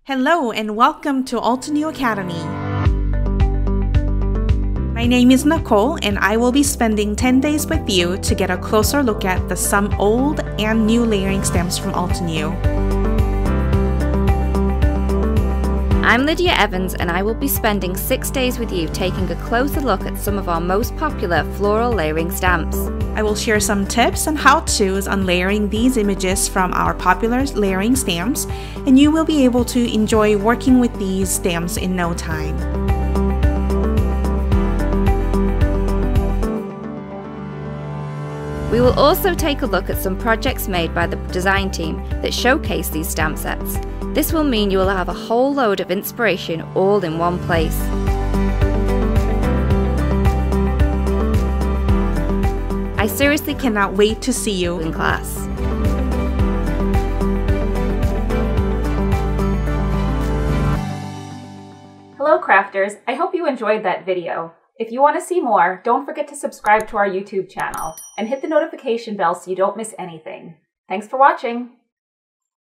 Hello and welcome to Altenew Academy. My name is Nicole and I will be spending 10 days with you to get a closer look at some old and new layering stems from Altenew. I'm Lydia Evans and I will be spending 6 days with you taking a closer look at some of our most popular floral layering stamps. I will share some tips and how-tos on layering these images from our popular layering stamps, and you will be able to enjoy working with these stamps in no time. We will also take a look at some projects made by the design team that showcase these stamp sets. This will mean you will have a whole load of inspiration all in one place. I seriously cannot wait to see you in class. Hello crafters, I hope you enjoyed that video. If you want to see more, don't forget to subscribe to our YouTube channel and hit the notification bell so you don't miss anything. Thanks for watching!